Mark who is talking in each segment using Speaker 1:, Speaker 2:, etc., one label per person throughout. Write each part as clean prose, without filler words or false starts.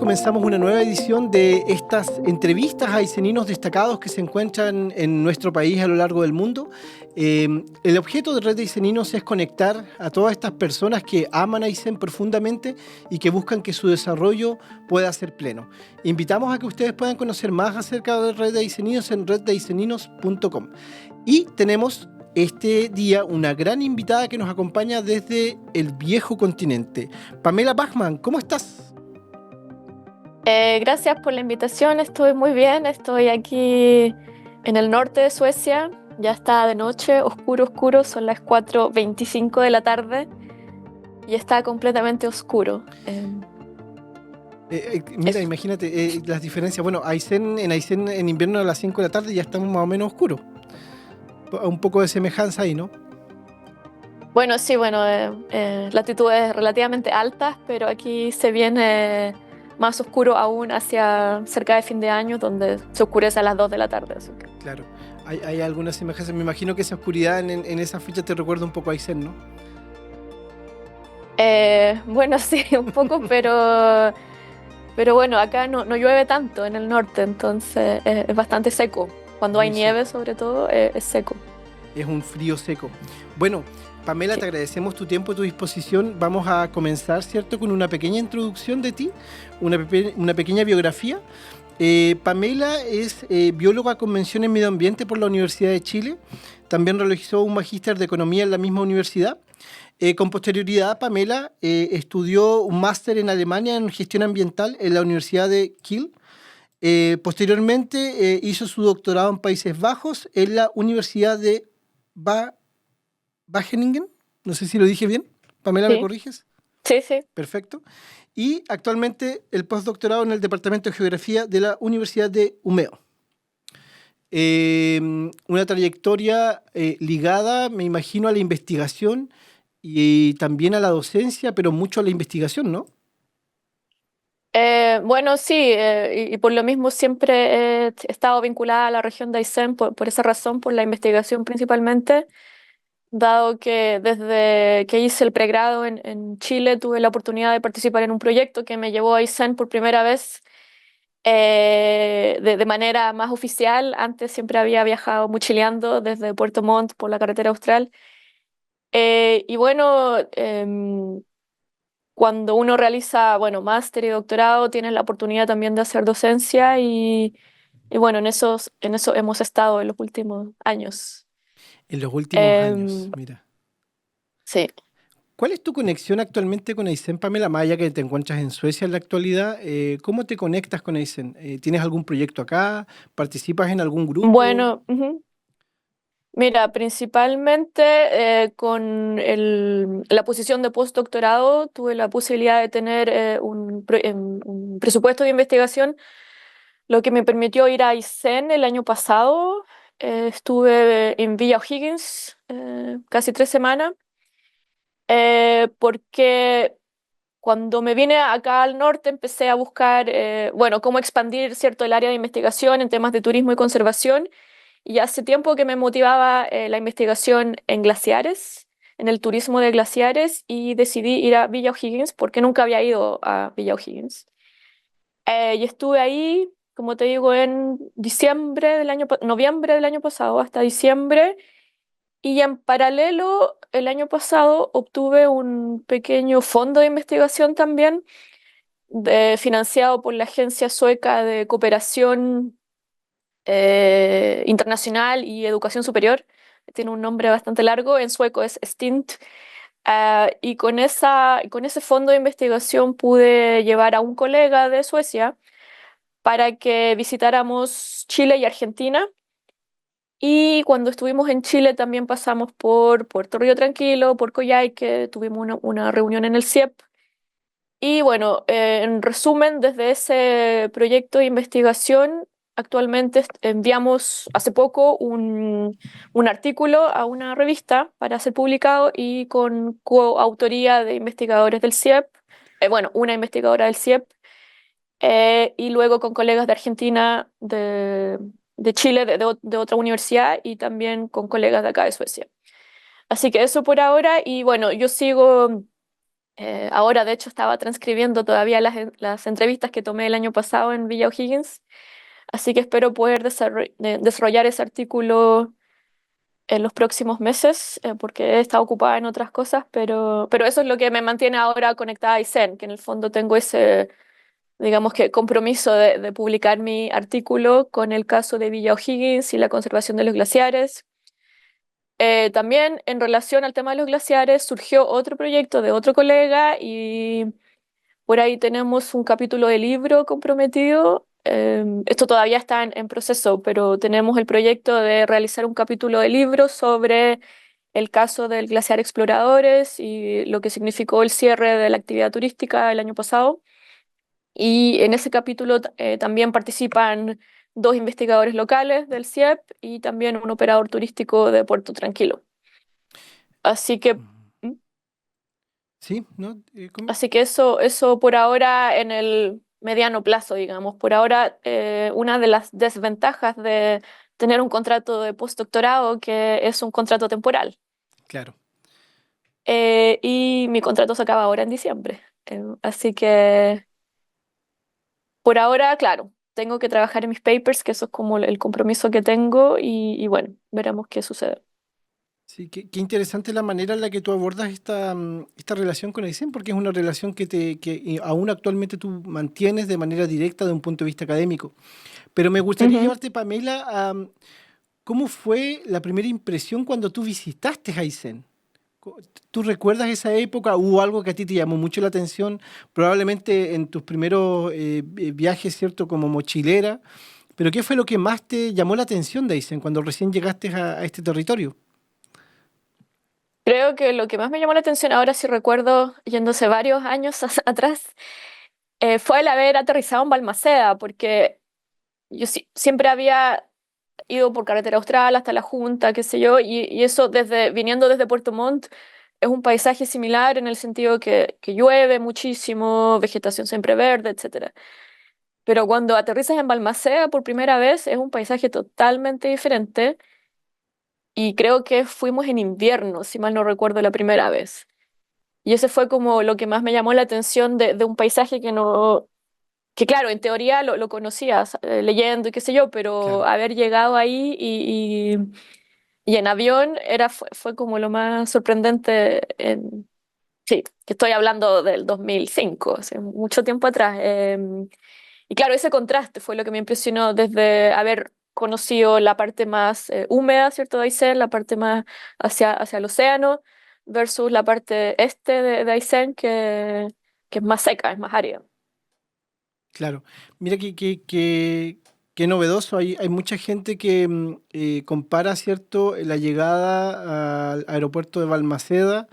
Speaker 1: comenzamos una nueva edición de estas entrevistas a aiceninos destacados que se encuentran en nuestro país a lo largo del mundo. El objeto de Red de Aiceninos es conectar a todas estas personas que aman a Aysén profundamente y que buscan que su desarrollo pueda ser pleno. Invitamos a que ustedes puedan conocer más acerca de Red de Aiceninos en reddeaiceninos.com. Y tenemos este día una gran invitada que nos acompaña desde el viejo continente. Pamela Bachmann, ¿cómo estás?
Speaker 2: Gracias por la invitación, estoy muy bien, estoy aquí en el norte de Suecia, ya está de noche, oscuro, oscuro, son las 4:25 de la tarde y está completamente oscuro.
Speaker 1: Mira,
Speaker 2: Eso.
Speaker 1: imagínate las diferencias. Bueno, en Aysén en invierno a las 5 de la tarde ya estamos más o menos oscuros. Un poco de semejanza ahí, ¿no?
Speaker 2: Bueno, sí, bueno, latitudes relativamente altas, pero aquí se viene más oscuro aún hacia cerca de fin de año, donde se oscurece a las 2 de la tarde. Así que.
Speaker 1: Claro, hay algunas semejanzas. Me imagino que esa oscuridad en esa fecha te recuerda un poco a Aysén, ¿no?
Speaker 2: Bueno, sí, un poco, pero bueno, acá no llueve tanto en el norte, entonces es bastante seco. Cuando hay
Speaker 1: Muy
Speaker 2: nieve,
Speaker 1: seco.
Speaker 2: sobre todo, es seco.
Speaker 1: Es un frío seco. Bueno, Pamela,
Speaker 2: Sí.
Speaker 1: te agradecemos tu tiempo y tu disposición. Vamos a comenzar, ¿cierto?, con una pequeña introducción de ti, una pequeña biografía. Pamela es bióloga con mención en medio ambiente por la Universidad de Chile. También realizó un magíster de economía en la misma universidad. Con posterioridad, Pamela estudió un máster en Alemania en gestión ambiental en la Universidad de Kiel. Posteriormente hizo su doctorado en Países Bajos en la Universidad de Ba- Wageningen. No sé si lo dije bien. Pamela, ¿me
Speaker 2: Sí,
Speaker 1: corriges?
Speaker 2: sí, sí.
Speaker 1: Perfecto. Y actualmente el postdoctorado en el Departamento de Geografía de la Universidad de Umeå. Una trayectoria ligada, me imagino, a la investigación y también a la docencia, pero mucho a la investigación, ¿no?
Speaker 2: Bueno, sí, y por lo mismo siempre he estado vinculada a la región de Aysén por esa razón, por la investigación principalmente, dado que desde que hice el pregrado en Chile tuve la oportunidad de participar en un proyecto que me llevó a Aysén por primera vez de manera más oficial. Antes siempre había viajado mochileando desde Puerto Montt por la carretera austral. Y bueno, cuando uno realiza, bueno, máster y doctorado, tienes la oportunidad también de hacer docencia y bueno, en eso hemos estado en los últimos años.
Speaker 1: En los últimos años,
Speaker 2: Em,
Speaker 1: mira.
Speaker 2: sí.
Speaker 1: ¿Cuál es tu conexión actualmente con Aysén, Pamela Maya, que te encuentras en Suecia en la actualidad? ¿Cómo te conectas con Aysén? ¿Tienes algún proyecto acá? ¿Participas en algún grupo?
Speaker 2: Bueno, ujú. Mira, principalmente con la posición de postdoctorado tuve la posibilidad de tener un presupuesto de investigación, lo que me permitió ir a Aysén el año pasado. Estuve en Villa O'Higgins casi 3 semanas, porque cuando me vine acá al norte empecé a buscar, bueno, cómo expandir, ¿cierto?, el área de investigación en temas de turismo y conservación. Y hace tiempo que me motivaba la investigación en glaciares, en el turismo de glaciares, y decidí ir a Villa O'Higgins porque nunca había ido a Villa O'Higgins. Y estuve ahí, como te digo, en noviembre del año pasado hasta diciembre. Y en paralelo, el año pasado obtuve un pequeño fondo de investigación también, financiado por la Agencia Sueca de Cooperación Internacional y Educación Superior. Tiene un nombre bastante largo, en sueco es STINT. Y con ese fondo de investigación pude llevar a un colega de Suecia para que visitáramos Chile y Argentina. Y cuando estuvimos en Chile también pasamos por Puerto Río Tranquilo, por Coyhaique, tuvimos una reunión en el CIEP. Y bueno, en resumen, desde ese proyecto de investigación, actualmente enviamos hace poco un artículo a una revista para ser publicado y con coautoría de investigadores del CIEP, bueno, una investigadora del CIEP, y luego con colegas de Argentina, de Chile, de otra universidad y también con colegas de acá de Suecia. Así que eso por ahora y bueno, yo sigo Ahora, de hecho, estaba transcribiendo todavía las entrevistas que tomé el año pasado en Villa O'Higgins, así que espero poder desarrollar ese artículo en los próximos meses, porque he estado ocupada en otras cosas, pero eso es lo que me mantiene ahora conectada a ISEN, que en el fondo tengo ese, digamos que, compromiso de publicar mi artículo con el caso de Villa O'Higgins y la conservación de los glaciares. También en relación al tema de los glaciares surgió otro proyecto de otro colega y por ahí tenemos un capítulo de libro comprometido. Esto todavía está en proceso, pero tenemos el proyecto de realizar un capítulo de libro sobre el caso del glaciar Exploradores y lo que significó el cierre de la actividad turística el año pasado. Y en ese capítulo también participan dos investigadores locales del CIEP y también un operador turístico de Puerto Tranquilo. Así que, ¿Mm?
Speaker 1: ¿Sí? ¿No?
Speaker 2: Así que eso por ahora en el mediano plazo, digamos. Por ahora, una de las desventajas de tener un contrato de postdoctorado, que es un contrato temporal.
Speaker 1: Claro.
Speaker 2: Y mi contrato se acaba ahora en diciembre. Así que por ahora, claro, tengo que trabajar en mis papers, que eso es como el compromiso que tengo, y bueno, veremos qué sucede.
Speaker 1: Sí, qué interesante la manera en la que tú abordas esta relación con Aysén, porque es una relación que aún actualmente tú mantienes de manera directa de un punto de vista académico. Pero me gustaría
Speaker 2: Ujú.
Speaker 1: llevarte, Pamela, a cómo fue la primera impresión cuando tú visitaste Aysén. ¿Tú recuerdas esa época? ¿Hubo algo que a ti te llamó mucho la atención? Probablemente en tus primeros viajes, ¿cierto? Como mochilera. Pero ¿qué fue lo que más te llamó la atención de Aysén cuando recién llegaste a este territorio?
Speaker 2: Creo que lo que más me llamó la atención ahora, si recuerdo, yéndose varios años atrás, fue el haber aterrizado en Balmaceda, porque yo siempre había ido por carretera austral hasta La Junta, qué sé yo, y eso viniendo desde Puerto Montt es un paisaje similar en el sentido que llueve muchísimo, vegetación siempre verde, etcétera. Pero cuando aterrizas en Balmaceda por primera vez es un paisaje totalmente diferente y creo que fuimos en invierno, si mal no recuerdo la primera vez. Y ese fue como lo que más me llamó la atención de un paisaje que no, que claro, en teoría lo conocías leyendo y qué sé yo, pero
Speaker 1: Claro,
Speaker 2: haber llegado ahí y en avión fue como lo más sorprendente. Sí, que estoy hablando del 2005, hace mucho tiempo atrás. Y claro, ese contraste fue lo que me impresionó desde haber conocido la parte más húmeda, ¿cierto? De Aysén, la parte más hacia el océano, versus la parte este de Aysén, que es más seca, es más árida.
Speaker 1: claro. Mira qué novedoso. Hay mucha gente que compara, ¿cierto?, la llegada al aeropuerto de Balmaceda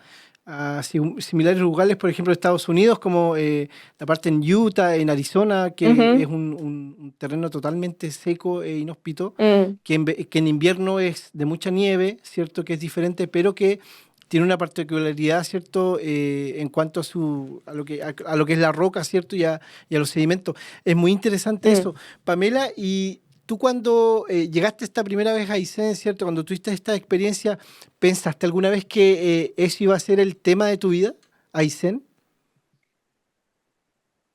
Speaker 1: a similares lugares, por ejemplo, de Estados Unidos, como la parte en Utah, en Arizona, que es
Speaker 2: Ujú.
Speaker 1: un terreno totalmente seco e inhóspito,
Speaker 2: Mm,
Speaker 1: que en invierno es de mucha nieve, ¿cierto?, que es diferente, pero que tiene una particularidad, ¿cierto?, en cuanto a lo que es la roca, ¿cierto?, y a los sedimentos. Es muy interesante
Speaker 2: mm.
Speaker 1: eso. Pamela, y tú cuando llegaste esta primera vez a Aysén, ¿cierto?, cuando tuviste esta experiencia, ¿pensaste alguna vez que eso iba a ser el tema de tu vida, Aysén?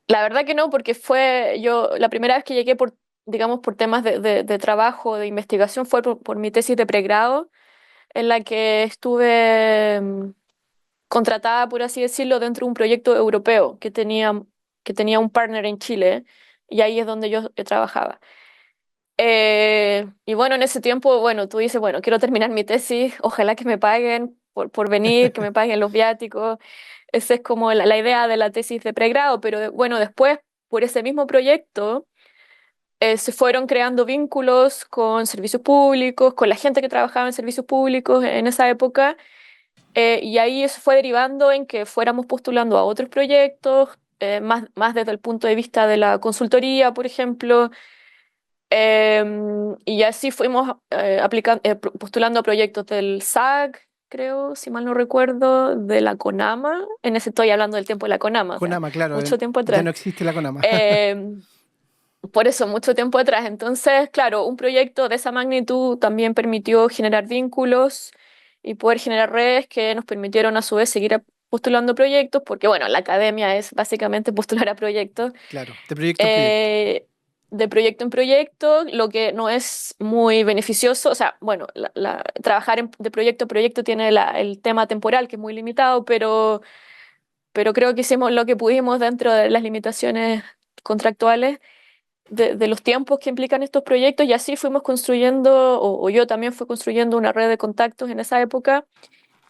Speaker 2: La verdad que no, porque fue yo, la primera vez que llegué digamos, por temas de trabajo, de investigación, fue por mi tesis de pregrado, en la que estuve contratada, por así decirlo, dentro de un proyecto europeo que tenía un partner en Chile, y ahí es donde yo trabajaba. Y bueno, en ese tiempo, bueno, tú dices, bueno, quiero terminar mi tesis, ojalá que me paguen por venir, que me paguen los viáticos. Esa es como la idea de la tesis de pregrado, pero bueno, después, por ese mismo proyecto, se fueron creando vínculos con servicios públicos, con la gente que trabajaba en servicios públicos en esa época, y ahí eso fue derivando en que fuéramos postulando a otros proyectos, más desde el punto de vista de la consultoría, por ejemplo. Y así fuimos postulando a proyectos del SAC, creo, si mal no recuerdo, de la CONAMA. En ese estoy hablando del tiempo de la CONAMA, o sea,
Speaker 1: Conama, claro,
Speaker 2: mucho tiempo
Speaker 1: ya
Speaker 2: atrás.
Speaker 1: no existe la Conama.
Speaker 2: Em, por eso, mucho tiempo atrás. Entonces, claro, un proyecto de esa magnitud también permitió generar vínculos y poder generar redes que nos permitieron a su vez seguir postulando proyectos, porque bueno, la academia es básicamente postular a proyectos,
Speaker 1: Claro, de proyecto en proyecto.
Speaker 2: eh, de proyecto en proyecto, lo que no es muy beneficioso. O sea, bueno, trabajar de proyecto en proyecto tiene el tema temporal, que es muy limitado, pero creo que hicimos lo que pudimos dentro de las limitaciones contractuales de los tiempos que implican estos proyectos, y así fuimos construyendo, o yo también fui construyendo una red de contactos en esa época.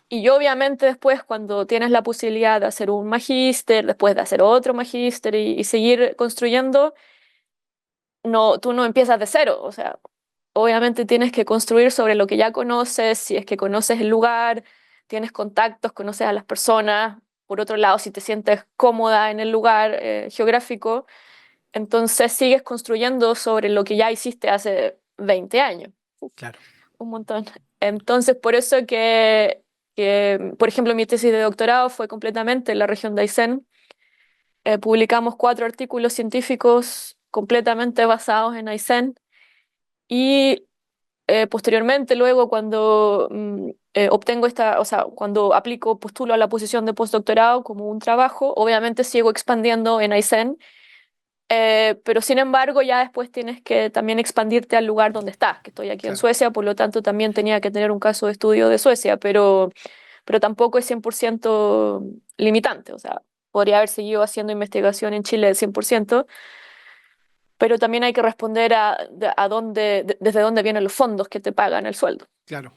Speaker 2: Y yo obviamente después, cuando tienes la posibilidad de hacer un magíster, después de hacer otro magíster y seguir construyendo, no, tú no empiezas de cero. O sea, obviamente tienes que construir sobre lo que ya conoces, si es que conoces el lugar, tienes contactos, conoces a las personas. Por otro lado, si te sientes cómoda en el lugar geográfico, entonces sigues construyendo sobre lo que ya hiciste hace 20 años. Uf,
Speaker 1: Claro,
Speaker 2: un montón. Entonces, por eso por ejemplo, mi tesis de doctorado fue completamente en la región de Aysén. Publicamos 4 artículos científicos completamente basados en Aysén. Y posteriormente, luego, cuando obtengo o sea, cuando aplico, postulo a la posición de postdoctorado como un trabajo, obviamente sigo expandiendo en Aysén, pero sin embargo, ya después tienes que también expandirte al lugar donde estás, que estoy aquí en
Speaker 1: claro.
Speaker 2: Suecia, por lo tanto también tenía que tener un caso de estudio de Suecia, pero tampoco es 100% limitante. O sea, podría haber seguido haciendo investigación en Chile del 100%, pero también hay que responder a desde dónde vienen los fondos que te pagan el sueldo.
Speaker 1: Claro.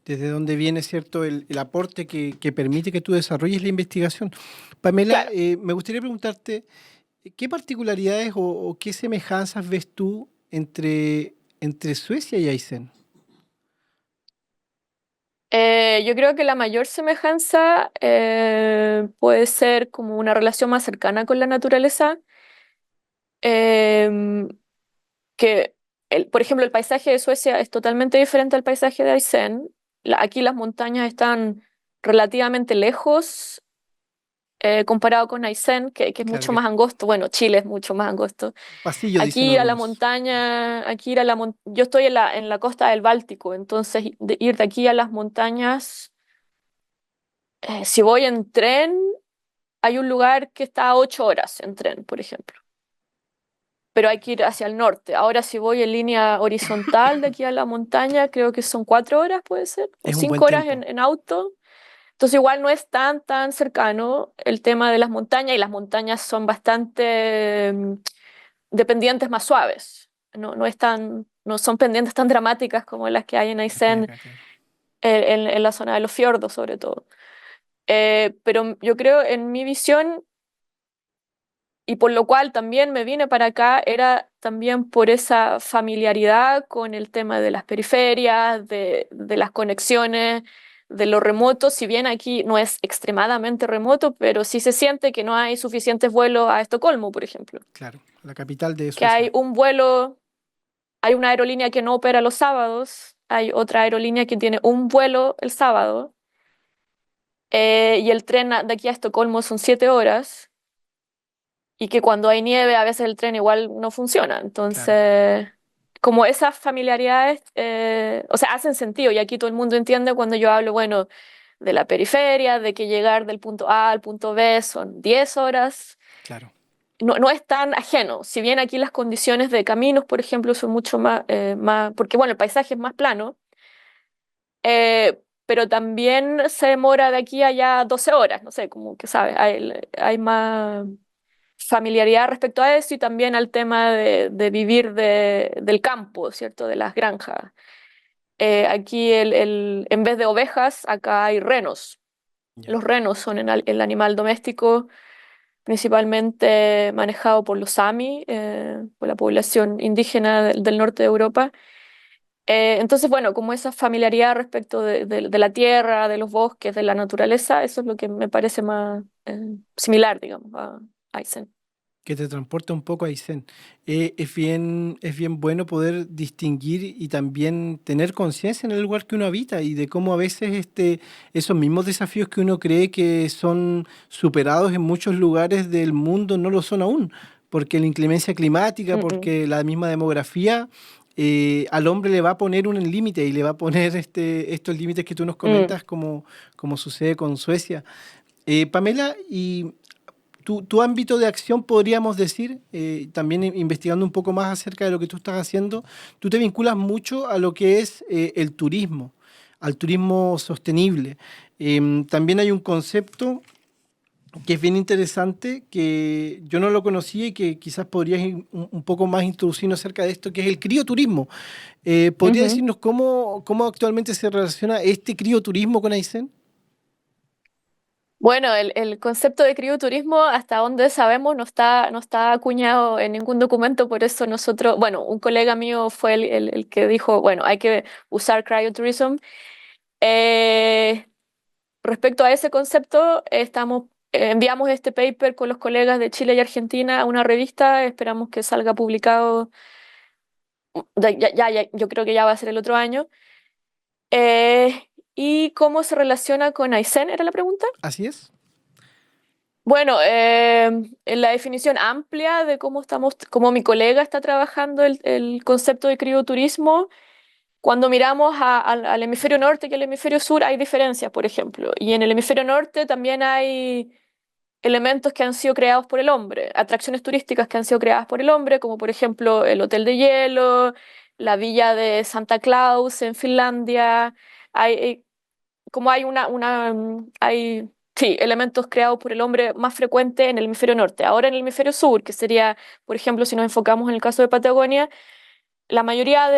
Speaker 1: Desde dónde viene, ¿cierto?, el aporte que permite que tú desarrolles la investigación. Pamela,
Speaker 2: Claro.
Speaker 1: me gustaría preguntarte, ¿qué particularidades o qué semejanzas ves tú entre Suecia y Aysén?
Speaker 2: Yo creo que la mayor semejanza puede ser como una relación más cercana con la naturaleza, em, que, por ejemplo, el paisaje de Suecia es totalmente diferente al paisaje de Aysén. Aquí las montañas están relativamente lejos comparado con Aysén, que es
Speaker 1: Claro
Speaker 2: mucho
Speaker 1: que
Speaker 2: más angosto. Bueno, Chile es mucho más angosto.
Speaker 1: pasillo, dicen
Speaker 2: Aquí ir a la
Speaker 1: algunos.
Speaker 2: montaña, yo estoy en la costa del Báltico, entonces ir de aquí a las montañas, si voy en tren, hay un lugar que está a 8 horas en tren, por ejemplo, pero hay que ir hacia el norte. Ahora, si voy en línea horizontal de aquí a la montaña, creo que son 4 horas, puede ser, o
Speaker 1: Es un buen
Speaker 2: 5 horas
Speaker 1: tiempo.
Speaker 2: en auto. Entonces igual no es tan cercano el tema de las montañas, y las montañas son bastante de pendientes más suaves. No son pendientes tan dramáticas como las que hay en
Speaker 1: Las que hay
Speaker 2: Aysén,
Speaker 1: acá, claro.
Speaker 2: en la zona de los fiordos sobre todo. Pero yo creo, en mi visión, y por lo cual también me vine para acá, era también por esa familiaridad con el tema de las periferias, de las conexiones, de lo remoto. Si bien aquí no es extremadamente remoto, pero sí se siente que no hay suficientes vuelos a Estocolmo, por ejemplo.
Speaker 1: Claro, la capital de
Speaker 2: Que hay
Speaker 1: Suecia.
Speaker 2: un vuelo, hay una aerolínea que no opera los sábados, hay otra aerolínea que tiene un vuelo el sábado, y el tren de aquí a Estocolmo son 7 horas, y que cuando hay nieve a veces el tren igual no funciona.
Speaker 1: Claro,
Speaker 2: Entonces, como esas familiaridades, o sea, hacen sentido, y aquí todo el mundo entiende cuando yo hablo, bueno, de la periferia, de que llegar del punto A al punto B son 10 horas.
Speaker 1: claro.
Speaker 2: No es tan ajeno. Si bien aquí las condiciones de caminos, por ejemplo, son mucho más, porque bueno, el paisaje es más plano, pero también se demora de aquí a allá 12 horas, no sé, como que sabes, hay más familiaridad respecto a eso, y también al tema de vivir del campo, ¿cierto? De las granjas. Aquí en vez de ovejas, acá hay renos.
Speaker 1: Ya.
Speaker 2: Los renos son el animal doméstico principalmente manejado por los Sami, por la población indígena del norte de Europa. Entonces, bueno, como esa familiaridad respecto de la tierra, de los bosques, de la naturaleza, eso es lo que me parece más similar, digamos, a Aysén.
Speaker 1: Que te transporta un poco a Aysén. Es bien bueno poder distinguir y también tener conciencia en el lugar que uno habita y de cómo a veces esos mismos desafíos que uno cree que son superados en muchos lugares del mundo no lo son aún, porque la inclemencia climática,
Speaker 2: Mm, mm,
Speaker 1: porque la misma demografía, al hombre le va a poner un límite y le va a poner estos límites que tú nos
Speaker 2: mm.
Speaker 1: comentas como sucede con Suecia. Pamela, y tu ámbito de acción, podríamos decir, también investigando un poco más acerca de lo que tú estás haciendo, tú te vinculas mucho a lo que es el turismo, al turismo sostenible. También hay un concepto que es bien interesante, que yo no lo conocía y que quizás podrías un poco más introducirnos acerca de esto, que es el crioturismo. ¿Podría
Speaker 2: Ujú.
Speaker 1: decirnos cómo actualmente se relaciona este crioturismo con Aysén?
Speaker 2: Bueno, el concepto de crioturismo, hasta donde sabemos, no está acuñado en ningún documento, por eso nosotros, bueno, un colega mío fue el que dijo, bueno, hay que usar cryotourism. Eh, Respecto a ese concepto, enviamos este paper con los colegas de Chile y Argentina a una revista, esperamos que salga publicado, yo creo que ya va a ser el otro año. ¿Y cómo se relaciona con Aysén? ¿Era la pregunta?
Speaker 1: Así es.
Speaker 2: Bueno, en la definición amplia de cómo mi colega está trabajando el concepto de crioturismo, cuando miramos al hemisferio norte y al hemisferio sur hay diferencias, por ejemplo. Y en el hemisferio norte también hay elementos que han sido creados por el hombre, atracciones turísticas que han sido creadas por el hombre, como por ejemplo el Hotel de Hielo, la villa de Santa Claus en Finlandia. Hay, como hay hay, sí, elementos creados por el hombre más frecuentes en el hemisferio norte. Ahora en el hemisferio sur, que sería, por ejemplo, si nos enfocamos en el caso de Patagonia, la mayoría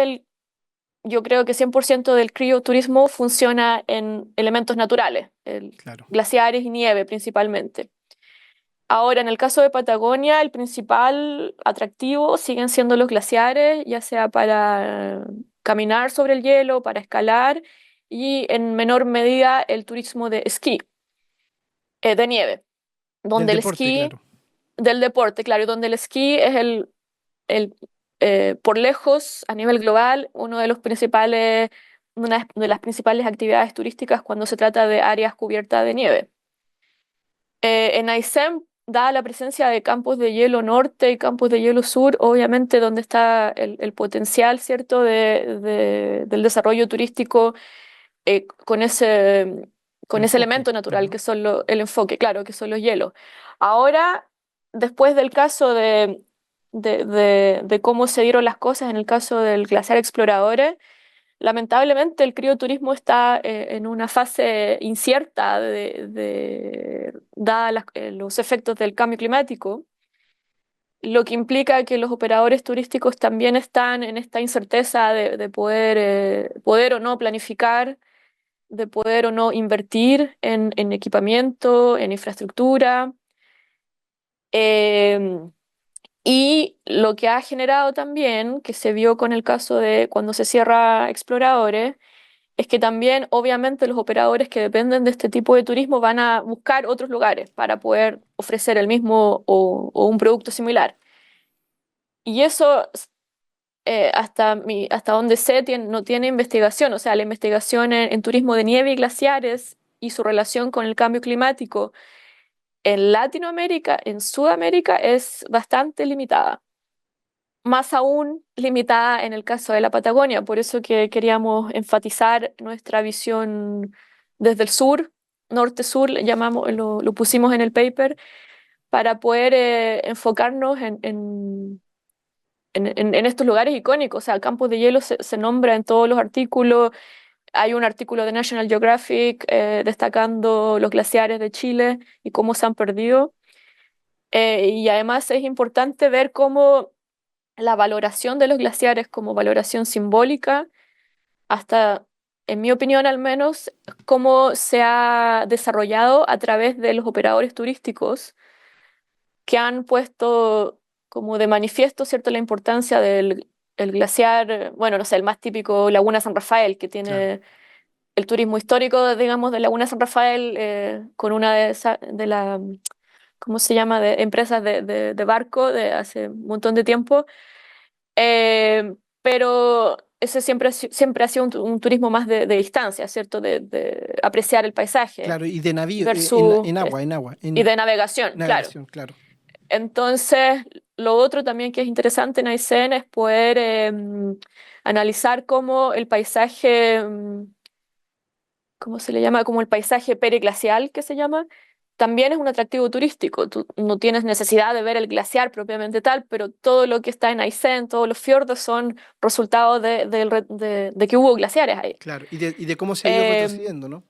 Speaker 2: yo creo que 100% del crioturismo funciona en elementos naturales,
Speaker 1: Claro.
Speaker 2: glaciares y nieve principalmente. Ahora, en el caso de Patagonia, el principal atractivo siguen siendo los glaciares, ya sea para caminar sobre el hielo, para escalar y en menor medida el turismo de esquí, de nieve,
Speaker 1: Del
Speaker 2: donde el
Speaker 1: deporte,
Speaker 2: esquí,
Speaker 1: claro.
Speaker 2: del deporte, claro, y donde el esquí es por lejos, a nivel global, una de las principales actividades turísticas cuando se trata de áreas cubiertas de nieve. En Aysén, dada la presencia de campos de hielo norte y campos de hielo sur, obviamente donde está el potencial, ¿cierto?, del desarrollo turístico con ese
Speaker 1: Enfoque.
Speaker 2: elemento natural
Speaker 1: Ujú.
Speaker 2: que son el enfoque, claro, que son los hielos. Ahora, después del caso de cómo se dieron las cosas en el caso del glaciar Exploradores, lamentablemente el crioturismo está en una fase incierta dada los efectos del cambio climático, lo que implica que los operadores turísticos también están en esta incerteza de poder o no planificar, de poder o no invertir en equipamiento, en infraestructura. eh, y lo que ha generado también, que se vio con el caso de cuando se cierra Exploradores, es que también obviamente los operadores que dependen de este tipo de turismo van a buscar otros lugares para poder ofrecer el mismo o un producto similar. Y eso, hasta donde sé, no tiene investigación. O sea, la investigación en turismo de nieve y glaciares y su relación con el cambio climático en Latinoamérica, en Sudamérica, es bastante limitada. Más aún limitada en el caso de la Patagonia. Por eso que queríamos enfatizar nuestra visión desde el sur, norte-sur, lo pusimos en el paper, para poder enfocarnos en estos lugares icónicos. O sea, campos de hielo se nombra en todos los artículos. Hay un artículo de National Geographic destacando los glaciares de Chile y cómo se han perdido. Y además es importante ver cómo la valoración de los glaciares como valoración simbólica, hasta, en mi opinión al menos, cómo se ha desarrollado a través de los operadores turísticos que han puesto como de manifiesto, ¿cierto?, la importancia del el glaciar, bueno, no sé, el más típico, Laguna San Rafael, que
Speaker 1: Claro.
Speaker 2: tiene el turismo histórico, digamos, de Laguna San Rafael, con una de la, ¿cómo se llama?, de empresas de barco de hace un montón de tiempo. Pero ese siempre ha sido un turismo más de distancia, ¿cierto? De apreciar el paisaje
Speaker 1: Claro, y de navío,
Speaker 2: versus,
Speaker 1: en agua,
Speaker 2: y de navegación, claro.
Speaker 1: navegación, claro.
Speaker 2: Entonces, lo otro también que es interesante en Aysén es poder analizar cómo el paisaje, ¿cómo se le llama? Como el paisaje periglacial que se llama, también es un atractivo turístico. Tú no tienes necesidad de ver el glaciar propiamente tal, pero todo lo que está en Aysén, todos los fiordos son resultado de que hubo glaciares ahí.
Speaker 1: Claro, y de cómo se ha ido
Speaker 2: Eh,
Speaker 1: retrocediendo, ¿no?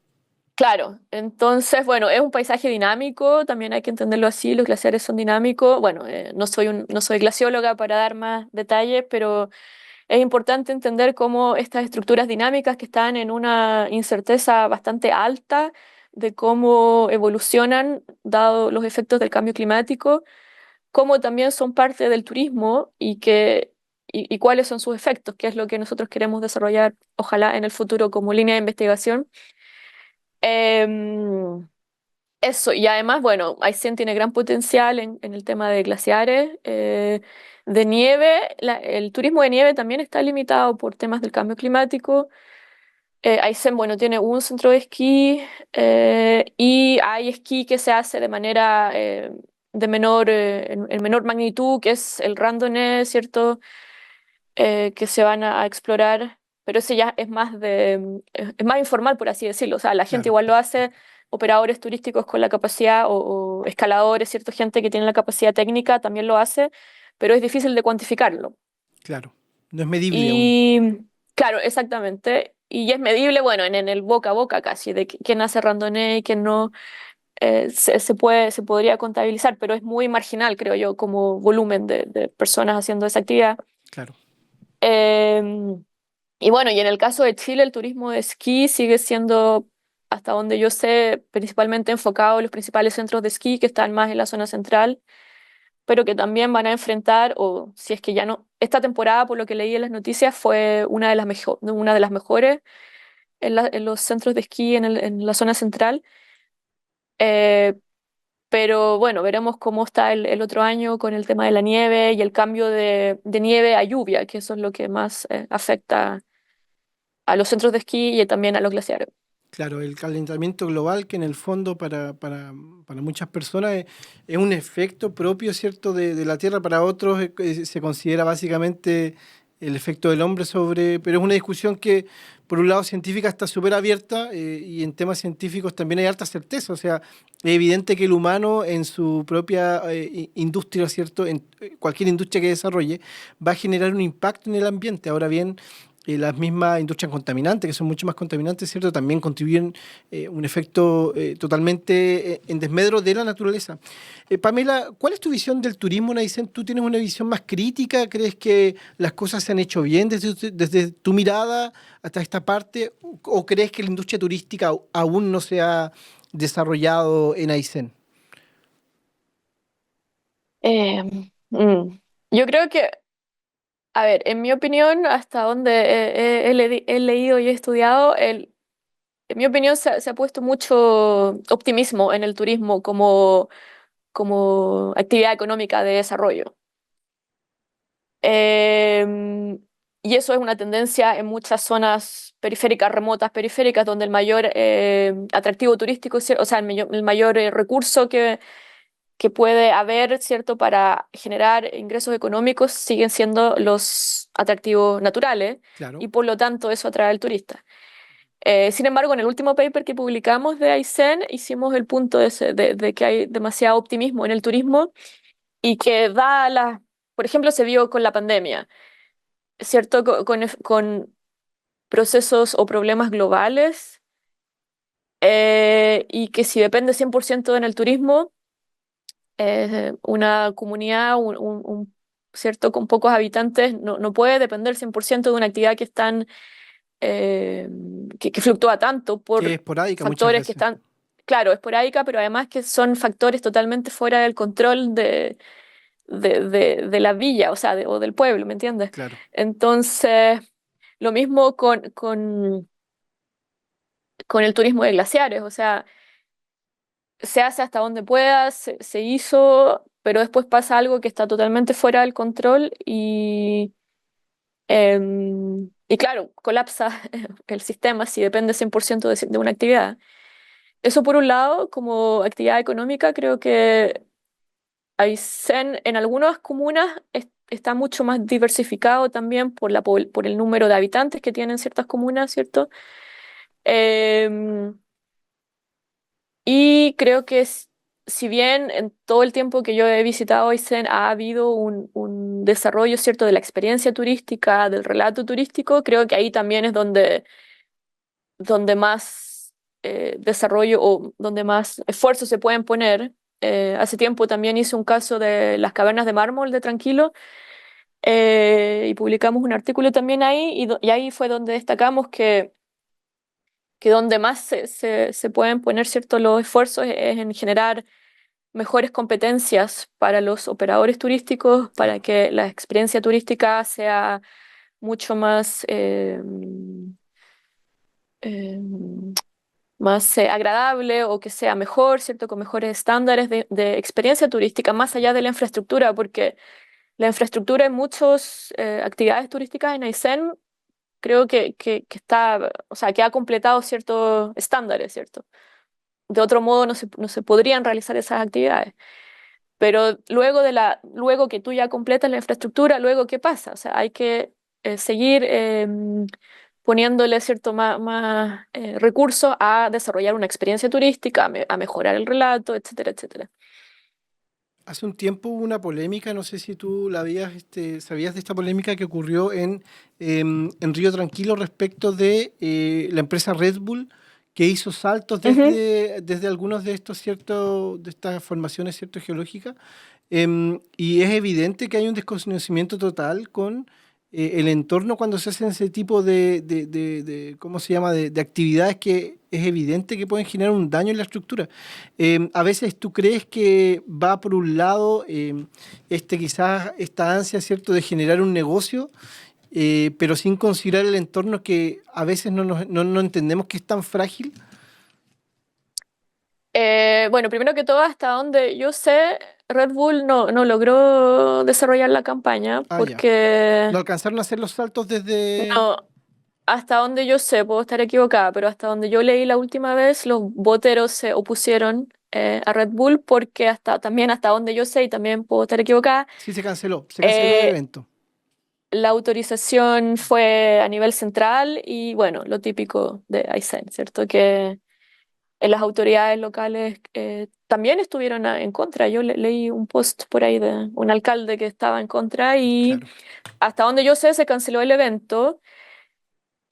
Speaker 2: claro, entonces, bueno, es un paisaje dinámico, también hay que entenderlo así, los glaciares son dinámicos. Bueno, no soy glacióloga para dar más detalles, pero es importante entender cómo estas estructuras dinámicas que están en una incerteza bastante alta de cómo evolucionan dado los efectos del cambio climático, cómo también son parte del turismo y cuáles son sus efectos, que es lo que nosotros queremos desarrollar, ojalá en el futuro como línea de investigación. Em, Eso, y además, bueno, Aysén tiene gran potencial en el tema de glaciares, de nieve. El turismo de nieve también está limitado por temas del cambio climático. Aysén, bueno, tiene un centro de esquí y hay esquí que se hace de manera en menor magnitud, que es el randonnée, ¿cierto? Que se van a explorar, pero ese ya es más informal, por así decirlo. O sea, la gente
Speaker 1: Claro,
Speaker 2: igual lo hace, operadores turísticos con la capacidad o escaladores, ¿cierto? Gente que tiene la capacidad técnica también lo hace, pero es difícil de cuantificarlo.
Speaker 1: claro. No es medible aún.
Speaker 2: Y claro, exactamente. Y es medible, bueno, en el boca a boca casi, de quién hace randonnée y quién no, se podría contabilizar, pero es muy marginal, creo yo, como volumen de personas haciendo esa actividad.
Speaker 1: Claro,
Speaker 2: Em, y bueno, y en el caso de Chile, el turismo de esquí sigue siendo, hasta donde yo sé, principalmente enfocado en los principales centros de esquí que están más en la zona central, pero que también van a enfrentar, o si es que ya no, esta temporada, por lo que leí en las noticias, fue una de las mejores en los centros de esquí en la zona central. Eh, pero bueno, veremos cómo está el otro año con el tema de la nieve y el cambio de nieve a lluvia, que eso es lo que más afecta a los centros de esquí y también a los glaciares.
Speaker 1: claro, el calentamiento global que en el fondo para muchas personas es un efecto propio, ¿cierto?, de la Tierra, para otros se considera básicamente el efecto del hombre sobre, pero es una discusión que por un lado científica está súper abierta y en temas científicos también hay alta certeza, o sea, es evidente que el humano en su propia industria, ¿cierto?, en cualquier industria que desarrolle, va a generar un impacto en el ambiente. Ahora bien, las mismas industrias contaminantes, que son mucho más contaminantes, ¿cierto? También contribuyen un efecto totalmente en desmedro de la naturaleza. Pamela, ¿cuál es tu visión del turismo en Aysén? ¿Tú tienes una visión más crítica? ¿Crees que las cosas se han hecho bien desde tu mirada hasta esta parte? ¿O crees que la industria turística aún no se ha desarrollado en Aysén?
Speaker 2: Eh, mm, yo creo que, a ver, en mi opinión, hasta donde he leído y he estudiado, en mi opinión se ha puesto mucho optimismo en el turismo como actividad económica de desarrollo. Eh, y eso es una tendencia en muchas zonas periféricas, remotas, periféricas, donde el mayor atractivo turístico, o sea, el mayor recurso que puede haber, ¿cierto?, para generar ingresos económicos siguen siendo los atractivos naturales
Speaker 1: Claro,
Speaker 2: y por lo tanto eso atrae al turista. Sin embargo, en el último paper que publicamos de Aysén hicimos el punto de que hay demasiado optimismo en el turismo y que por ejemplo, se vio con la pandemia, ¿cierto? Con procesos o problemas globales y que si depende 100% en el turismo, una comunidad, ¿cierto? Con pocos habitantes, no puede depender 100% de una actividad eh, que fluctúa tanto
Speaker 1: que es
Speaker 2: por
Speaker 1: esporádica muchas
Speaker 2: factores que
Speaker 1: veces.
Speaker 2: están, claro, esporádica, pero además que son factores totalmente fuera del control de la villa, o sea, o del pueblo, ¿me entiendes?
Speaker 1: Claro,
Speaker 2: Entonces, lo mismo con el turismo de glaciares, o sea, se hace hasta donde pueda, se hizo, pero después pasa algo que está totalmente fuera del control y claro, colapsa el sistema si depende 100% de una actividad. Eso por un lado, como actividad económica, creo que Aysén en algunas comunas está mucho más diversificado también por el número de habitantes que tienen ciertas comunas, ¿cierto? Em, y creo que si bien en todo el tiempo que yo he visitado Aysén ha habido un desarrollo, ¿cierto?, de la experiencia turística, del relato turístico, creo que ahí también es donde más desarrollo o donde más esfuerzos se pueden poner. Hace tiempo también hice un caso de las cavernas de mármol de Tranquilo, y publicamos un artículo también ahí y ahí fue donde destacamos que donde más se pueden poner ciertos los esfuerzos es en generar mejores competencias para los operadores turísticos, para
Speaker 1: Claro.
Speaker 2: que la experiencia turística sea mucho eh, más agradable o que sea mejor, ¿cierto? Con mejores estándares de experiencia turística, más allá de la infraestructura, porque la infraestructura en muchas actividades turísticas en Aysén creo que está, o sea, que ha completado ciertos estándares, ¿cierto? De otro modo no se podrían realizar esas actividades. Pero luego que tú ya completas la infraestructura, luego ¿qué pasa? O sea, hay que seguir poniéndole cierto más recursos a desarrollar una experiencia turística, a mejorar el relato, etcétera, etcétera.
Speaker 1: Hace un tiempo hubo una polémica, no sé si tú la habías, sabías de esta polémica que ocurrió en Río Tranquilo respecto de la empresa Red Bull que hizo saltos
Speaker 2: Ujú.
Speaker 1: desde algunos de estos ciertos, de estas formaciones cierto, geológicas. Y es evidente que hay un desconocimiento total con el entorno cuando se hacen ese tipo ¿cómo se llama?, de actividades que es evidente que pueden generar un daño en la estructura. A veces tú crees que va por un lado quizás esta ansia, ¿cierto?, de generar un negocio, pero sin considerar el entorno que a veces no entendemos que es tan frágil.
Speaker 2: Bueno, primero que todo, hasta donde yo sé, Red Bull no logró desarrollar la campaña
Speaker 1: Ah, ya.
Speaker 2: porque
Speaker 1: No alcanzaron a hacer los saltos desde...
Speaker 2: no, hasta donde yo sé, puedo estar equivocada, pero hasta donde yo leí la última vez, los boteros se opusieron a Red Bull porque también hasta donde yo sé, y también puedo estar equivocada,
Speaker 1: Sí, se canceló el
Speaker 2: eh,
Speaker 1: evento.
Speaker 2: la autorización fue a nivel central y bueno, lo típico de Aysén, ¿cierto? Que las autoridades locales también estuvieron en contra. Yo leí un post por ahí de un alcalde que estaba en contra y
Speaker 1: Claro.
Speaker 2: hasta donde yo sé se canceló el evento.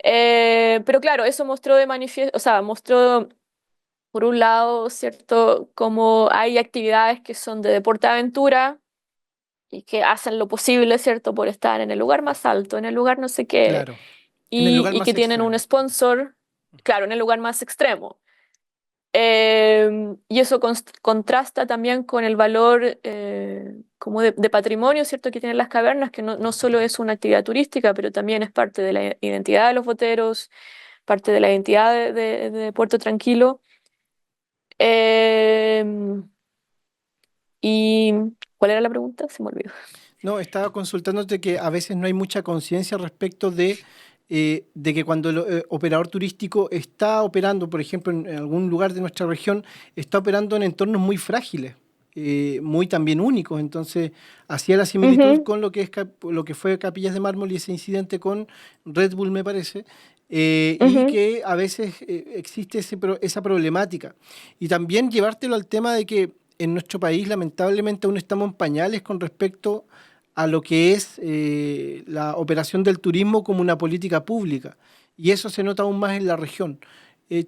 Speaker 2: Pero claro, eso mostró de manifiesto, o sea, mostró por un lado, ¿cierto?, como hay actividades que son de deporte aventura y que hacen lo posible, ¿cierto?, por estar en el lugar más alto, en el lugar no sé qué,
Speaker 1: Claro, en el lugar
Speaker 2: y
Speaker 1: más
Speaker 2: que tienen un
Speaker 1: extremo.
Speaker 2: sponsor, claro, en el lugar más extremo. Y eso contrasta también con el valor como de patrimonio, ¿cierto?, que tienen las cavernas, que no solo es una actividad turística, pero también es parte de la identidad de los boteros, parte de la identidad de Puerto Tranquilo. Eh, ¿Y cuál era la pregunta? Se me olvidó.
Speaker 1: No, estaba consultándote que a veces no hay mucha conciencia respecto de que cuando el operador turístico está operando, por ejemplo, en algún lugar de nuestra región, está operando en entornos muy frágiles, muy también únicos. Entonces, hacía la similitud
Speaker 2: Ujú,
Speaker 1: con lo que fue Capillas de Mármol y ese incidente con Red Bull, me parece, y
Speaker 2: ujú.
Speaker 1: que a veces existe esa problemática. Y también llevártelo al tema de que en nuestro país, lamentablemente, aún estamos en pañales con respecto a lo que es la operación del turismo como una política pública. Y eso se nota aún más en la región.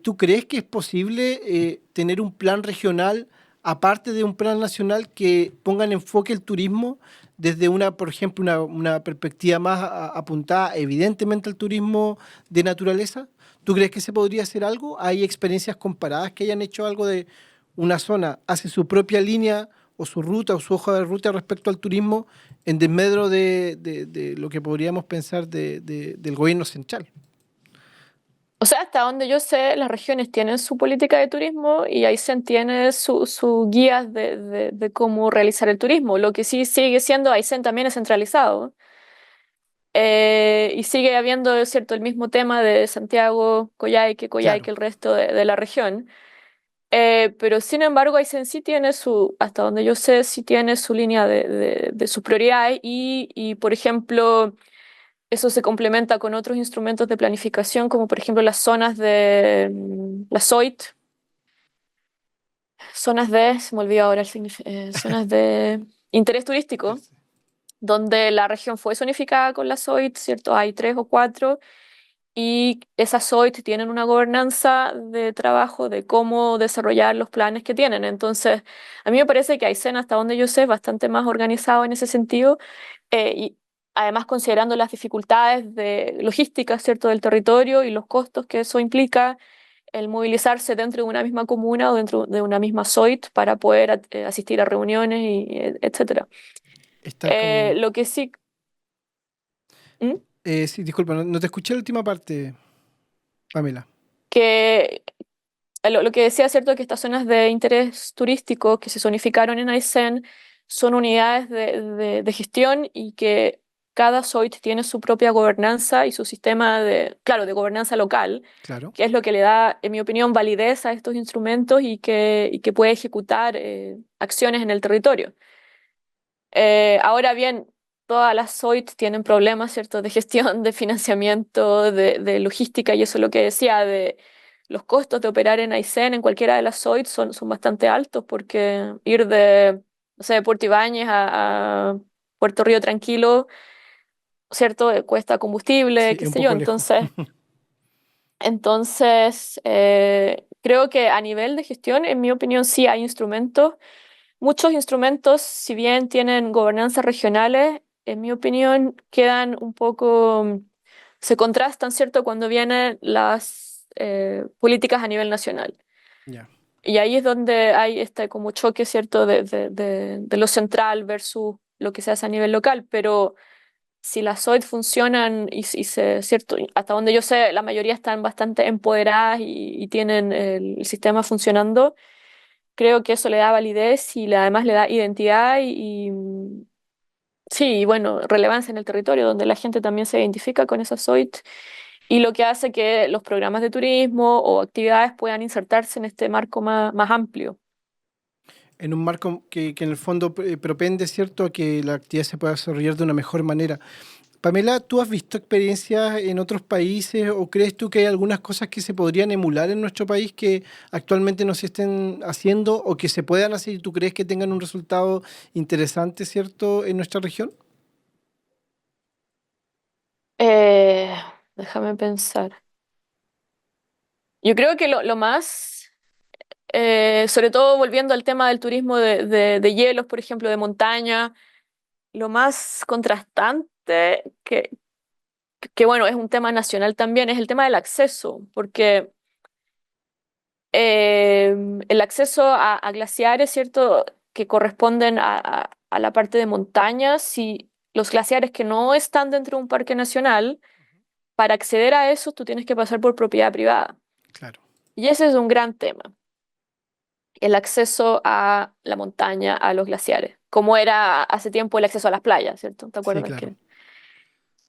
Speaker 1: ¿Tú crees que es posible tener un plan regional, aparte de un plan nacional, que ponga en enfoque el turismo desde por ejemplo, una perspectiva más apuntada evidentemente al turismo de naturaleza? ¿Tú crees que se podría hacer algo? ¿Hay experiencias comparadas que hayan hecho algo de una zona, hace su propia línea o su ruta o su hoja de ruta respecto al turismo en desmedro de lo que podríamos pensar del gobierno central?
Speaker 2: O sea, hasta donde yo sé, las regiones tienen su política de turismo y ahí se tiene su guías de cómo realizar el turismo. Lo que sí sigue siendo, Aysén también es centralizado. Y sigue habiendo, ¿cierto?, el mismo tema de Santiago,
Speaker 1: Claro,
Speaker 2: Coyhaique, el resto de la región. Pero sin embargo, Aysén sí tiene hasta donde yo sé, sí tiene su línea de sus prioridades por ejemplo, eso se complementa con otros instrumentos de planificación, como por ejemplo las zonas de la SOIT, Se me olvidó ahora zonas de interés turístico, donde la región fue zonificada con la ZOIT, ¿cierto? Hay 3 o 4, y esas ZOIT tienen una gobernanza de trabajo de cómo desarrollar los planes que tienen. Entonces, a mí me parece que Aysén, hasta donde yo sé, es bastante más organizado en ese sentido, y además considerando las dificultades de logística, ¿cierto?, del territorio y los costos que eso implica, el movilizarse dentro de una misma comuna o dentro de una misma ZOIT para poder asistir a reuniones y etcétera.
Speaker 1: Está como...
Speaker 2: Lo que sí, ¿Mm?
Speaker 1: sí, disculpa, no te escuché la última parte, Pamela.
Speaker 2: que lo que decía, ¿cierto?, que estas zonas de interés turístico que se zonificaron en Aysén son unidades de gestión, y que cada ZOIT tiene su propia gobernanza y su sistema claro, de gobernanza local,
Speaker 1: Claro.
Speaker 2: que es lo que le da, en mi opinión, validez a estos instrumentos, y que puede ejecutar acciones en el territorio. Ahora bien, todas las ZOIT tienen problemas, ¿cierto?, de gestión, de financiamiento, de logística, y eso es lo que decía, de los costos de operar en Aysén, en cualquiera de las ZOIT, son bastante altos, porque ir de, no sé, de Puerto Ibáñez a Puerto Río Tranquilo, ¿cierto?, cuesta
Speaker 1: Sí,
Speaker 2: combustible,
Speaker 1: es
Speaker 2: qué
Speaker 1: un
Speaker 2: sé yo.
Speaker 1: poco lejos.
Speaker 2: Entonces, creo que a nivel de gestión, en mi opinión, sí hay instrumentos. Muchos instrumentos, si bien tienen gobernanzas regionales, en mi opinión, quedan un poco, se contrastan, ¿cierto?, cuando vienen las políticas a nivel nacional.
Speaker 1: Ya.
Speaker 2: Y ahí es donde hay este como choque, ¿cierto?, de lo central versus lo que se hace a nivel local. Pero si las ZOID funcionan ¿cierto?, hasta donde yo sé, la mayoría están bastante empoderadas y tienen el sistema funcionando. Creo que eso le da validez y además le da identidad sí, y bueno, relevancia en el territorio, donde la gente también se identifica con esa ZOIT, y lo que hace que los programas de turismo o actividades puedan insertarse en este marco más amplio.
Speaker 1: En un marco que en el fondo propende, ¿cierto?, a que la actividad se pueda desarrollar de una mejor manera. Pamela, ¿tú has visto experiencias en otros países o crees tú que hay algunas cosas que se podrían emular en nuestro país que actualmente no se estén haciendo o que se puedan hacer y tú crees que tengan un resultado interesante, ¿cierto?, en nuestra región?
Speaker 2: Eh, Déjame pensar. Yo creo que lo más, sobre todo volviendo al tema del turismo de hielos, por ejemplo, de montaña, lo más contrastante, que bueno, es un tema nacional también, es el tema del acceso, porque el acceso a glaciares, ¿cierto?, que corresponden a la parte de montañas, si los glaciares que no están dentro de un parque nacional, para acceder a eso tú tienes que pasar por propiedad privada.
Speaker 1: Claro,
Speaker 2: Y ese es un gran tema, el acceso a la montaña, a los glaciares, como era hace tiempo el acceso a las playas, ¿cierto? ¿Te
Speaker 1: sí,
Speaker 2: acuerdas
Speaker 1: claro.
Speaker 2: que?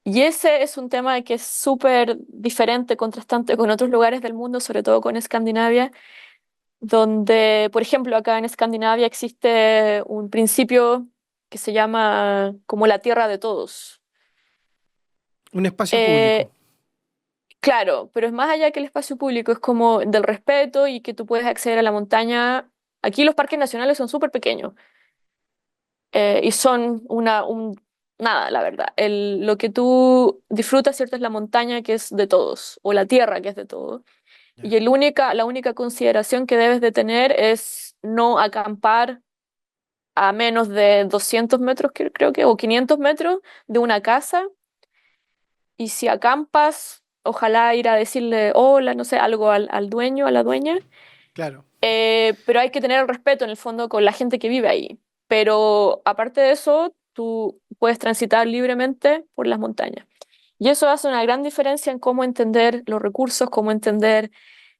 Speaker 2: Y ese es un tema que es súper diferente, contrastante con otros lugares del mundo, sobre todo con Escandinavia, donde, por ejemplo, acá en Escandinavia existe un principio que se llama como la tierra de todos.
Speaker 1: Un espacio público.
Speaker 2: Eh, claro, pero es más allá que el espacio público, es como del respeto y que tú puedes acceder a la montaña. Aquí los parques nacionales son súper pequeños, y son nada, la verdad. Lo que tú disfrutas, ¿cierto?, es la montaña, que es de todos, o la tierra, que es de todos.
Speaker 1: Ya.
Speaker 2: Y la única consideración que debes de tener es no acampar a menos de 200 metros, creo que, o 500 metros de una casa. Y si acampas, ojalá ir a decirle hola, no sé, algo al dueño, a la dueña.
Speaker 1: Claro.
Speaker 2: Pero hay que tener el respeto en el fondo con la gente que vive ahí. Pero aparte de eso, tú puedes transitar libremente por las montañas. Y eso hace una gran diferencia en cómo entender los recursos, cómo entender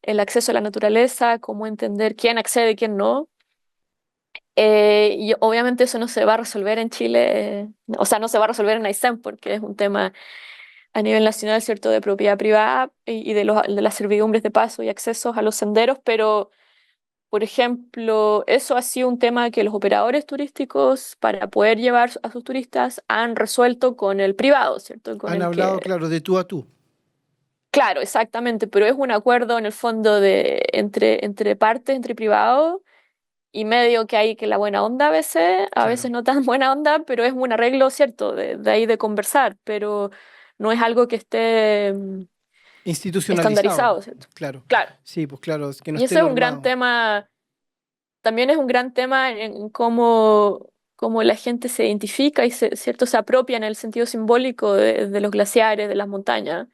Speaker 2: el acceso a la naturaleza, cómo entender quién accede y quién no. Y obviamente eso no se va a resolver en Chile, o sea, no se va a resolver en Aysén, porque es un tema a nivel nacional, ¿cierto?, de propiedad privada y de las servidumbres de paso y accesos a los senderos. Pero, por ejemplo, eso ha sido un tema que los operadores turísticos, para poder llevar a sus turistas, han resuelto con el privado, ¿cierto? Con
Speaker 1: Han
Speaker 2: el
Speaker 1: hablado,
Speaker 2: que,
Speaker 1: claro, de tú a tú.
Speaker 2: claro, exactamente, pero es un acuerdo en el fondo entre partes, entre privados, y medio que hay que la buena onda a
Speaker 1: Claro.
Speaker 2: veces no tan buena onda, pero es un arreglo, ¿cierto? De ahí de conversar, pero no es algo que esté
Speaker 1: Institucionalizado,
Speaker 2: estandarizado, ¿cierto?
Speaker 1: claro.
Speaker 2: Claro.
Speaker 1: Sí, pues claro, es que no
Speaker 2: Y
Speaker 1: esté
Speaker 2: ese es un gran
Speaker 1: normado.
Speaker 2: tema, también es un gran tema en cómo la gente se identifica y ¿cierto? Se apropia en el sentido simbólico de los glaciares, de las montañas.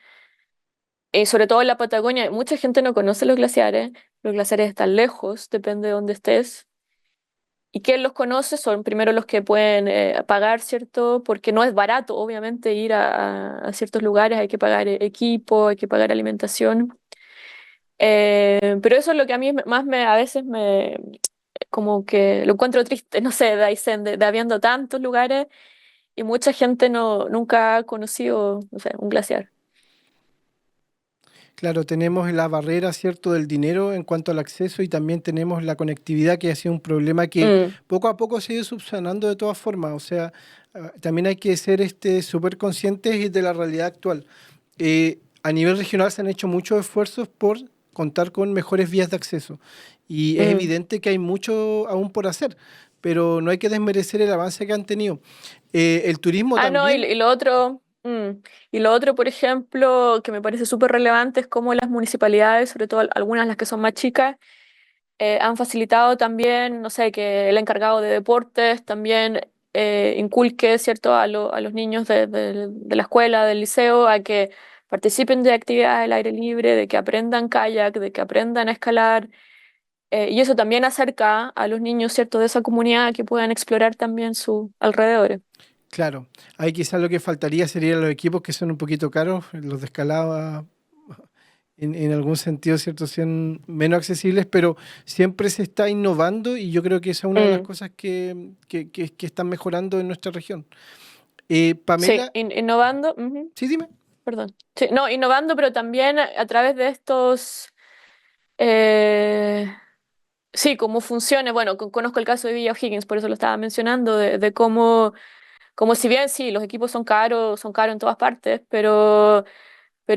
Speaker 2: Sobre todo en la Patagonia, mucha gente no conoce los glaciares están lejos, depende de dónde estés. Y quien los conoce son primero los que pueden pagar, ¿cierto? Porque no es barato, obviamente, ir a ciertos lugares, hay que pagar equipo, hay que pagar alimentación. Pero eso es lo que a mí a veces como que lo encuentro triste, no sé, de Aysén, de habiendo tantos lugares y mucha gente nunca ha conocido, no sé, un glaciar.
Speaker 1: Claro, tenemos la barrera, ¿cierto?, del dinero en cuanto al acceso y también tenemos la conectividad que ha sido un problema que
Speaker 2: Mm,
Speaker 1: poco a poco se ha ido subsanando de todas formas. O sea, también hay que ser súper conscientes de la realidad actual. A nivel regional se han hecho muchos esfuerzos por contar con mejores vías de acceso y es
Speaker 2: mm.
Speaker 1: evidente que hay mucho aún por hacer, pero no hay que desmerecer el avance que han tenido. El turismo
Speaker 2: Ah, no,
Speaker 1: también,
Speaker 2: y lo otro, por ejemplo, que me parece súper relevante es cómo las municipalidades, sobre todo algunas las que son más chicas, han facilitado también, no sé, que el encargado de deportes también inculque, ¿cierto?, a los niños de la escuela, del liceo, a que participen de actividades al aire libre, de que aprendan kayak, de que aprendan a escalar. Y eso también acerca a los niños, ¿cierto?, de esa comunidad a que puedan explorar también sus alrededores.
Speaker 1: claro, ahí quizás lo que faltaría serían los equipos que son un poquito caros, los de escalada en algún sentido, ¿cierto? Sean menos accesibles, pero siempre se está innovando y yo creo que esa es una de las
Speaker 2: Mm,
Speaker 1: cosas que están mejorando en nuestra región.
Speaker 2: sí,
Speaker 1: Pamela,
Speaker 2: innovando. Ujú,
Speaker 1: sí, dime.
Speaker 2: perdón. Sí, no, innovando, pero también a través de eh, sí, cómo funciona. Bueno, conozco el caso de Villa O'Higgins, por eso lo estaba mencionando, de cómo si bien sí, los equipos son caros en todas partes, pero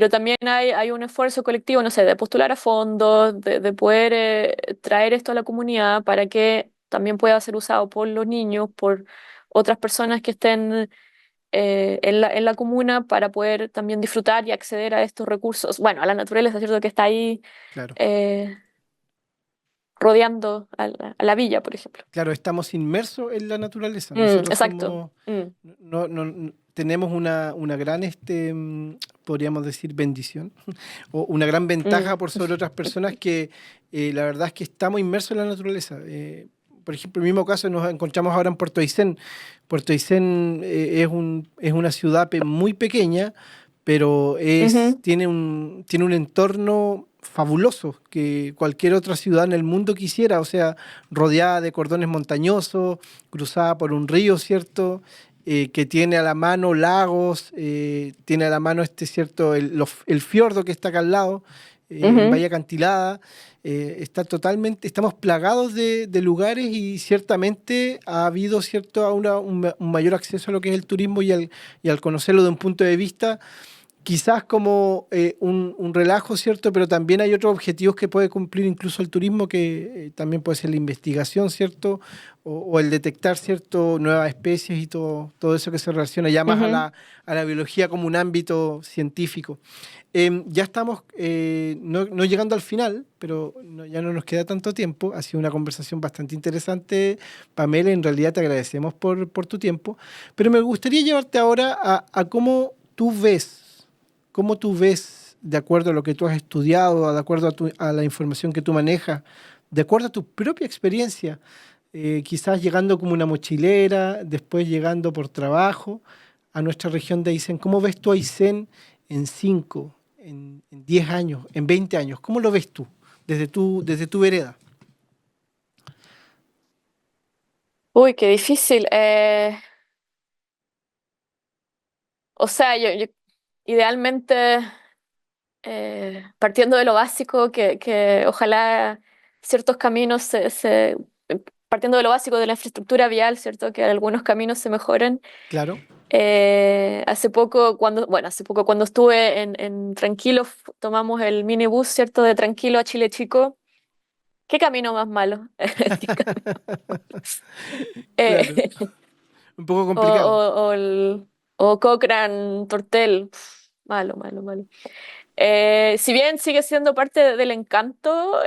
Speaker 2: también hay un esfuerzo colectivo, no sé, de postular a fondos, de poder traer esto a la comunidad para que también pueda ser usado por los niños, por otras personas que estén en la comuna para poder también disfrutar y acceder a estos recursos. Bueno, a la naturaleza, ¿cierto? Que está ahí
Speaker 1: Claro,
Speaker 2: eh, rodeando a la villa, por ejemplo.
Speaker 1: claro, estamos inmersos en la naturaleza. Nosotros
Speaker 2: Exacto.
Speaker 1: somos, tenemos una gran, podríamos decir, bendición o una gran
Speaker 2: Mm,
Speaker 1: ventaja por sobre otras personas que la verdad es que estamos inmersos en la naturaleza. Por ejemplo, en el mismo caso nos encontramos ahora en Puerto Aysén. Puerto Aysén es una ciudad muy pequeña, pero
Speaker 2: ujú,
Speaker 1: tiene un entorno fabuloso que cualquier otra ciudad en el mundo quisiera, o sea, rodeada de cordones montañosos, cruzada por un río, ¿cierto? Que tiene a la mano lagos, tiene a la mano ¿cierto? El fiordo que está acá al lado, en
Speaker 2: ujú.
Speaker 1: Bahía Acantilada. Estamos plagados de lugares y ciertamente ha habido cierto un mayor acceso a lo que es el turismo y al conocerlo de un punto de vista quizás como un relajo, ¿cierto? Pero también hay otros objetivos que puede cumplir incluso el turismo, que también puede ser la investigación, ¿cierto? O el detectar, ¿cierto? Nuevas especies y todo eso que se relaciona ya más
Speaker 2: Ujú.
Speaker 1: a la biología como un ámbito científico. Ya estamos no llegando al final, pero ya no nos queda tanto tiempo. Ha sido una conversación bastante interesante, Pamela. En realidad te agradecemos por tu tiempo, pero me gustaría llevarte ahora a cómo tú ves, de acuerdo a lo que tú has estudiado, de acuerdo a la información que tú manejas, de acuerdo a tu propia experiencia, quizás llegando como una mochilera, después llegando por trabajo a nuestra región de Aysén. ¿Cómo ves tú Aysén en 5, en 10 años, en 20 años? ¿Cómo lo ves tú desde tu vereda?
Speaker 2: Uy, qué difícil. O sea, idealmente, partiendo de lo básico, que ojalá ciertos caminos partiendo de lo básico de la infraestructura vial, ¿cierto? Que algunos caminos se mejoren.
Speaker 1: Claro,
Speaker 2: Hace poco cuando estuve en Tranquilo, tomamos el minibús, ¿cierto? De Tranquilo a Chile Chico. ¿Qué camino más malo? ¿Qué camino más malo?
Speaker 1: Claro,
Speaker 2: Eh,
Speaker 1: un poco
Speaker 2: o,
Speaker 1: complicado.
Speaker 2: o, o, o Cochrane Tortel. Malo, malo, malo. Si bien sigue siendo parte del encanto,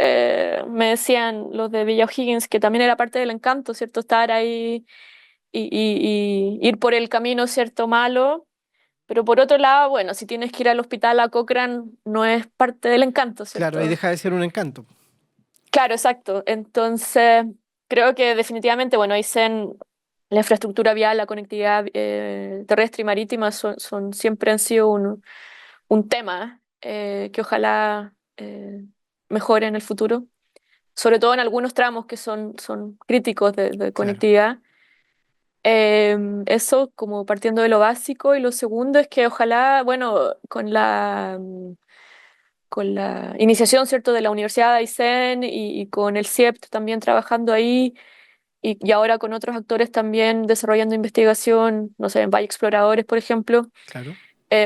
Speaker 2: me decían los de Villa O'Higgins que también era parte del encanto, ¿cierto? Estar ahí y ir por el camino, ¿cierto? Malo. Pero por otro lado, bueno, si tienes que ir al hospital a Cochrane, no es parte del encanto,
Speaker 1: Claro, ahí
Speaker 2: ¿cierto?
Speaker 1: deja de ser un encanto.
Speaker 2: Claro, exacto. Entonces, creo que definitivamente, bueno, Aysén, la infraestructura vial, la conectividad terrestre y marítima siempre han sido un tema que ojalá mejore en el futuro, sobre todo en algunos tramos que son críticos de
Speaker 1: Claro.
Speaker 2: conectividad. Eso como partiendo de lo básico y lo segundo es que ojalá, bueno, con la iniciación, ¿cierto?, de la Universidad de Aysén y con el CIEPT también trabajando ahí y ahora con otros actores también desarrollando investigación, no sé, en Valle Exploradores, por ejemplo.
Speaker 1: Claro.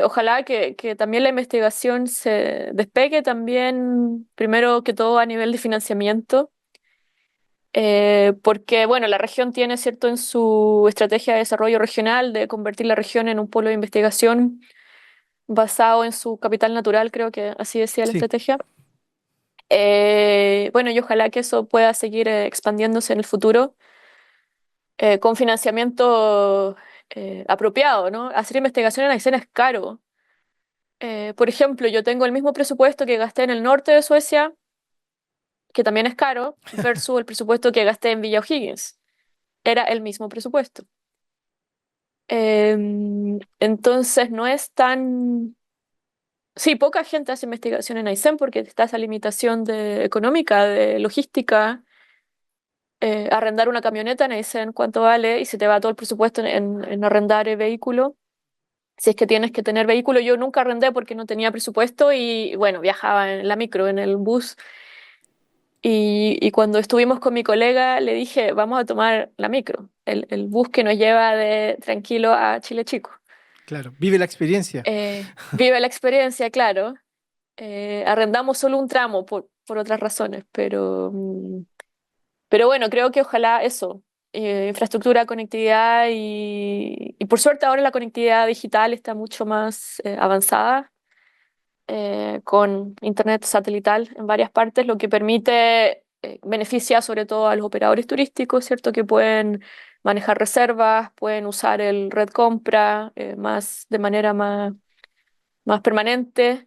Speaker 2: Ojalá que también la investigación se despegue también, primero que todo a nivel de financiamiento, porque, bueno, la región tiene, ¿cierto?, en su estrategia de desarrollo regional de convertir la región en un polo de investigación basado en su capital natural, creo que así decía la
Speaker 1: Sí,
Speaker 2: estrategia. Bueno, y ojalá que eso pueda seguir expandiéndose en el futuro con financiamiento apropiado, ¿no? Hacer investigación en Aysén es caro. Por ejemplo, yo tengo el mismo presupuesto que gasté en el norte de Suecia, que también es caro, versus el presupuesto que gasté en Villa O'Higgins. Era el mismo presupuesto. Entonces no es tan... Sí, poca gente hace investigación en Aysén porque está esa limitación económica, de logística. Arrendar una camioneta en Aysén cuánto vale y se te va todo el presupuesto en arrendar el vehículo. Si es que tienes que tener vehículo, yo nunca arrendé porque no tenía presupuesto y bueno, viajaba en la micro, en el bus. Y cuando estuvimos con mi colega, le dije, vamos a tomar la micro, el bus que nos lleva de Tranquilo a Chile Chico.
Speaker 1: claro. Vive la experiencia.
Speaker 2: Vive la experiencia, claro. Arrendamos solo un tramo por otras razones, pero bueno, creo que ojalá eso, infraestructura, conectividad y por suerte ahora la conectividad digital está mucho más avanzada con internet satelital en varias partes, lo que permite, beneficia sobre todo a los operadores turísticos, ¿cierto? Que pueden manejar reservas, pueden usar el red compra de manera más permanente.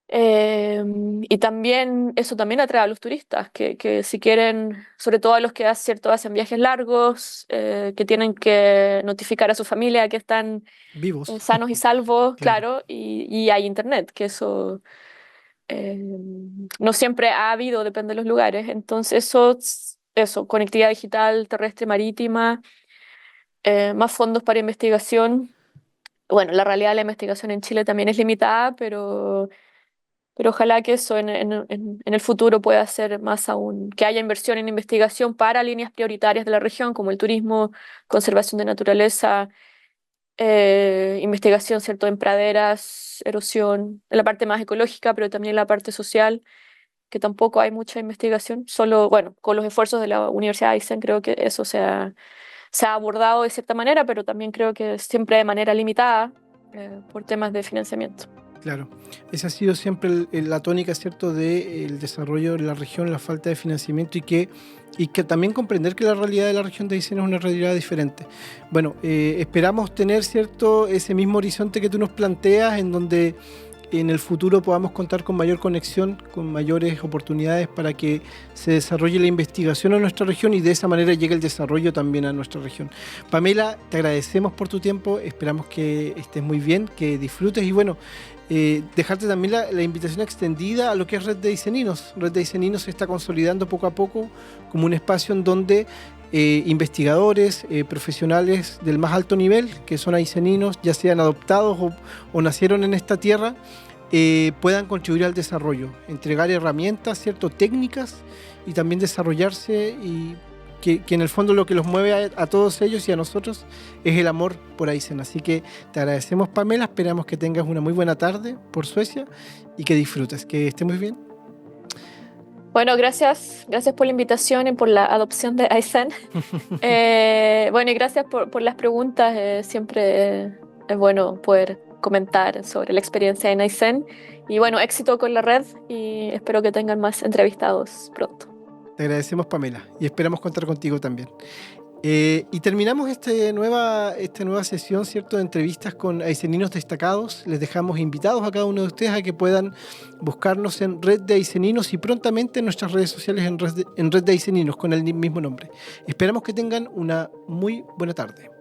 Speaker 2: Y también eso también atrae a los turistas, que si quieren, sobre todo a los que cierto, hacen viajes largos, que tienen que notificar a su familia que están
Speaker 1: Vivos.
Speaker 2: sanos y salvos,
Speaker 1: Claro.
Speaker 2: claro, y hay internet, que eso eh, no siempre ha habido, depende de los lugares. Entonces eso, conectividad digital, terrestre, marítima, más fondos para investigación. Bueno, la realidad de la investigación en Chile también es limitada, pero ojalá que eso en el futuro pueda ser más aún, que haya inversión en investigación para líneas prioritarias de la región, como el turismo, conservación de naturaleza, investigación, ¿cierto?, en praderas, erosión, en la parte más ecológica, pero también en la parte social, que tampoco hay mucha investigación. Solo, bueno, con los esfuerzos de la Universidad de Aysén creo que eso se ha abordado de cierta manera, pero también creo que siempre de manera limitada por temas de financiamiento.
Speaker 1: Claro, esa ha sido siempre la tónica, ¿cierto?, del desarrollo de la región, la falta de financiamiento y que también comprender que la realidad de la región de Aysén es una realidad diferente. Bueno, esperamos tener, ¿cierto?, ese mismo horizonte que tú nos planteas, en donde en el futuro podamos contar con mayor conexión, con mayores oportunidades para que se desarrolle la investigación en nuestra región y de esa manera llegue el desarrollo también a nuestra región. Pamela, te agradecemos por tu tiempo, esperamos que estés muy bien, que disfrutes y bueno, dejarte también la invitación extendida a lo que es Red de Ayseninos. Red de Ayseninos se está consolidando poco a poco como un espacio en donde investigadores, profesionales del más alto nivel, que son ayseninos, ya sean adoptados o nacieron en esta tierra, puedan contribuir al desarrollo, entregar herramientas, ¿cierto?, técnicas y también desarrollarse y que en el fondo lo que los mueve a todos ellos y a nosotros es el amor por Aysén. Así que te agradecemos, Pamela, esperamos que tengas una muy buena tarde por Suecia y que disfrutes, que estés muy bien.
Speaker 2: Bueno, gracias por la invitación y por la adopción de Aizen. Bueno, y gracias por las preguntas. Siempre es bueno poder comentar sobre la experiencia en Aizen. Y bueno, éxito con la red y espero que tengan más entrevistados pronto.
Speaker 1: Te agradecemos, Pamela, y esperamos contar contigo también. Y terminamos esta nueva sesión, ¿cierto?, de entrevistas con aiceninos destacados. Les dejamos invitados a cada uno de ustedes a que puedan buscarnos en Red de Aiceninos y prontamente en nuestras redes sociales en Red de Aiceninos con el mismo nombre. Esperamos que tengan una muy buena tarde.